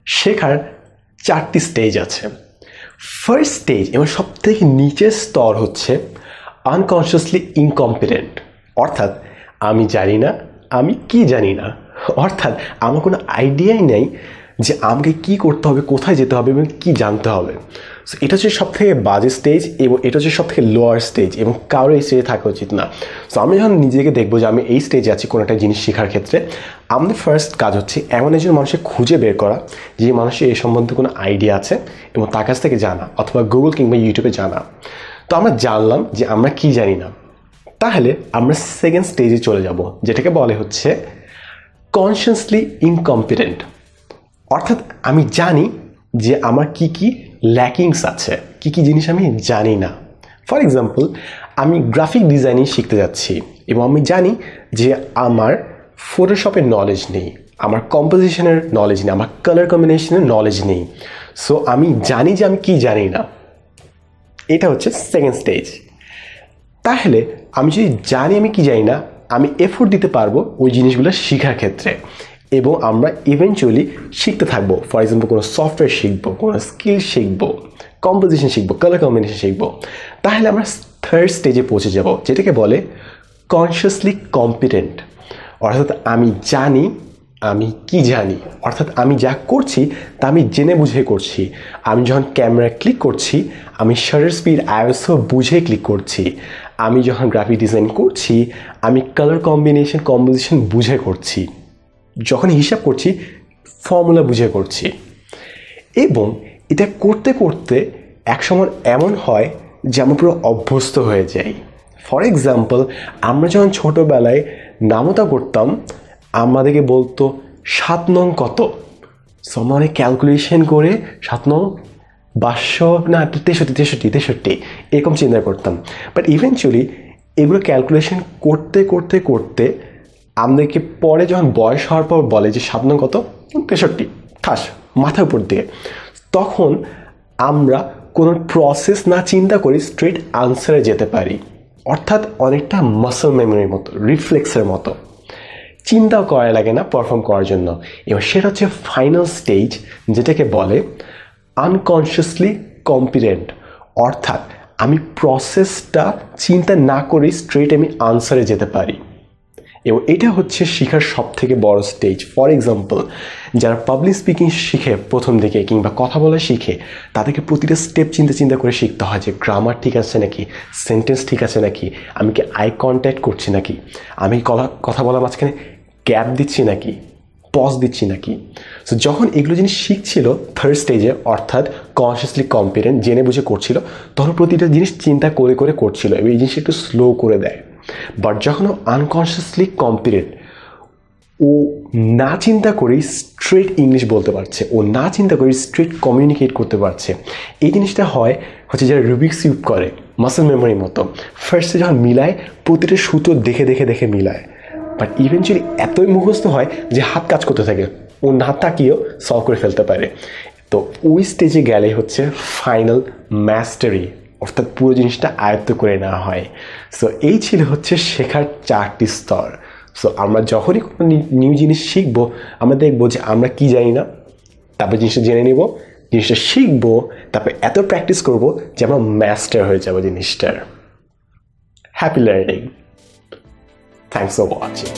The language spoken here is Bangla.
শেখার 4টি স্টেজ আছে। ফার্স্ট স্টেজ এবং সবথেকে নিচের স্তর হচ্ছে আনকনসিয়াসলি ইনকম্পিটেন্ট, অর্থাৎ আমি জানি না আমি কি জানি না, অর্থাৎ আমার কোনো আইডিয়াই নেই যে আমাকে কি করতে হবে, কোথায় যেতে হবে এবং কি জানতে হবে। সো এটা হচ্ছে সবথেকে বাজে স্টেজ এবং এটা হচ্ছে সবথেকে লোয়ার স্টেজ এবং কারো এই স্টেজে থাকা উচিত না। সো আমি যখন নিজেকে দেখবো যে আমি এই স্টেজে আছি কোনো একটা জিনিস শেখার ক্ষেত্রে, আমাদের ফার্স্ট কাজ হচ্ছে এমন একজন মানুষকে খুঁজে বের করা যে মানুষের এই সম্বন্ধে কোনো আইডিয়া আছে এবং তার কাছ থেকে জানা, অথবা গুগল কিংবা ইউটিউবে জানা। তো আমরা জানলাম যে আমরা কি জানি না, তাহলে আমরা সেকেন্ড স্টেজে চলে যাব, যেটাকে বলে হচ্ছে কনসিয়াসলি ইনকম্পিটেন্ট, অর্থাৎ আমি জানি যে আমার কি কি ল্যাকিংস আছে, কি কি জিনিস আমি জানি না। ফর এক্সাম্পল, আমি গ্রাফিক ডিজাইনিং শিখতে যাচ্ছি এবং আমি জানি যে আমার ফটোশপের নলেজ নেই, আমার কম্পোজিশনের নলেজ নেই, আমার কালার কম্বিনেশনের নলেজ নেই। সো আমি জানি যে আমি কি জানি না, এটা হচ্ছে সেকেন্ড স্টেজ। তাহলে আমি যদি জানি আমি কি জানি না, আমি এফোর্ট দিতে পারবো ওই জিনিসগুলো শেখার ক্ষেত্রে এবং আমরা ইভেনচুয়ালি শিখতে থাকবো। ফর এক্সাম্পল, কোনো সফটওয়্যার শিখবো, কোনো স্কিল শিখবো, কম্পোজিশন শিখবো, কালার কম্বিনেশন শিখবো। তাহলে আমরা থার্ড স্টেজে পৌঁছে যাব, যেটাকে বলে কনসিয়াসলি কম্পিটেন্ট, অর্থাৎ আমি জানি আমি কি জানি, অর্থাৎ আমি যা করছি তা আমি জেনে বুঝে করছি। আমি যখন ক্যামেরা ক্লিক করছি আমি শাটার স্পিড আইএসও বুঝে ক্লিক করছি। আমি যখন গ্রাফিক ডিজাইন করছি আমি কালার কম্পোজিশন বুঝে করছি। যখন হিসাব করছি ফর্মুলা বুঝে করছি। এবং এটা করতে করতে একসময় এমন হয় যে আমরা পুরো অভ্যস্ত হয়ে যাই। ফর এক্সাম্পল, আমরা যখন ছোটোবেলায় নামতা করতাম আমাদেরকে বলতো 7 নং কত, সো আমরা অনেক ক্যালকুলেশন করে 7 নং 500 না 63 এরকম চিন্তা করতাম। বাট ইভেনচুয়ালি এগুলো ক্যালকুলেশন করতে করতে করতে আমাদেরকে পরে যখন বয়স হওয়ার পর বলে যে 7 নং কত, 63 ঠাস মাথার উপর দিয়ে, তখন আমরা কোনো প্রসেস না চিন্তা করে স্ট্রেট আনসারে যেতে পারি। অর্থাৎ অনেকটা মাসল মেমোরির মতো, রিফ্লেক্সের মতো, চিন্তাও করা লাগে না পারফর্ম করার জন্য। এবং সেটা হচ্ছে ফাইনাল স্টেজ, যেটাকে বলে আনকনসিয়াসলি কম্পিটেন্ট, অর্থাৎ আমি প্রসেসটা চিন্তা না করে স্ট্রেট আমি আনসারে যেতে পারি। এবং এটা হচ্ছে শেখার সবথেকে বড় স্টেজ। ফর এক্সাম্পল, যারা পাবলিক স্পিকিং শিখে প্রথম দিকে কিংবা কথা বলা শিখে, তাদেরকে প্রতিটা স্টেপ চিন্তা করে শিখতে হয় যে গ্রামার ঠিক আছে নাকি, সেন্টেন্স ঠিক আছে নাকি, আমি কি আই কন্ট্যাক্ট করছি নাকি, আমি কথা বলার মাঝখানে গ্যাপ দিচ্ছি নাকি, পজ দিচ্ছি নাকি। সো যখন এগুলো জিনিস শিখছিল থার্ড স্টেজে, অর্থাৎ কনসিয়াসলি কম্পিটেন্ট, জেনে বুঝে করছিল, তখন প্রতিটা জিনিস চিন্তা করে করে করছিল এবং এই জিনিসটা একটু স্লো করে দেয়। বাট যখন ও আনকনসিয়াসলি কম্পিটেন্ট, ও না চিন্তা করেই স্ট্রেট ইংলিশ বলতে পারছে, ও না চিন্তা করে স্ট্রেট কমিউনিকেট করতে পারছে। এই জিনিসটা হচ্ছে যারা রুবিক্স কিউব করে মাসল মেমোরির মতো, ফার্স্টে যখন মিলায় প্রতিটা সুতো দেখে দেখে দেখে মিলায়, বাট ইভেনচুয়ালি এতই মুখস্থ হয় যে হাত কাজ করতে থাকে, ও না তাকিয়েও সলভ করে ফেলতে পারে। তো ওই স্টেজে গেলে হচ্ছে ফাইনাল মাস্টারি, অর্থাৎ পুরো জিনিসটা আয়ত্ত করে নেওয়া হয়। সো এই ছিল হচ্ছে শেখার 4টি স্তর। সো আমরা যখনই কোনো নিউ জিনিস শিখবো আমরা দেখবো যে আমরা কি জানি না, তারপর জিনিসটা জেনে নিব, জিনিসটা শিখবো, তারপর এত প্র্যাকটিস করবো যে আমরা মাস্টার হয়ে যাবো জিনিসটার। Happy learning. Thanks for watching.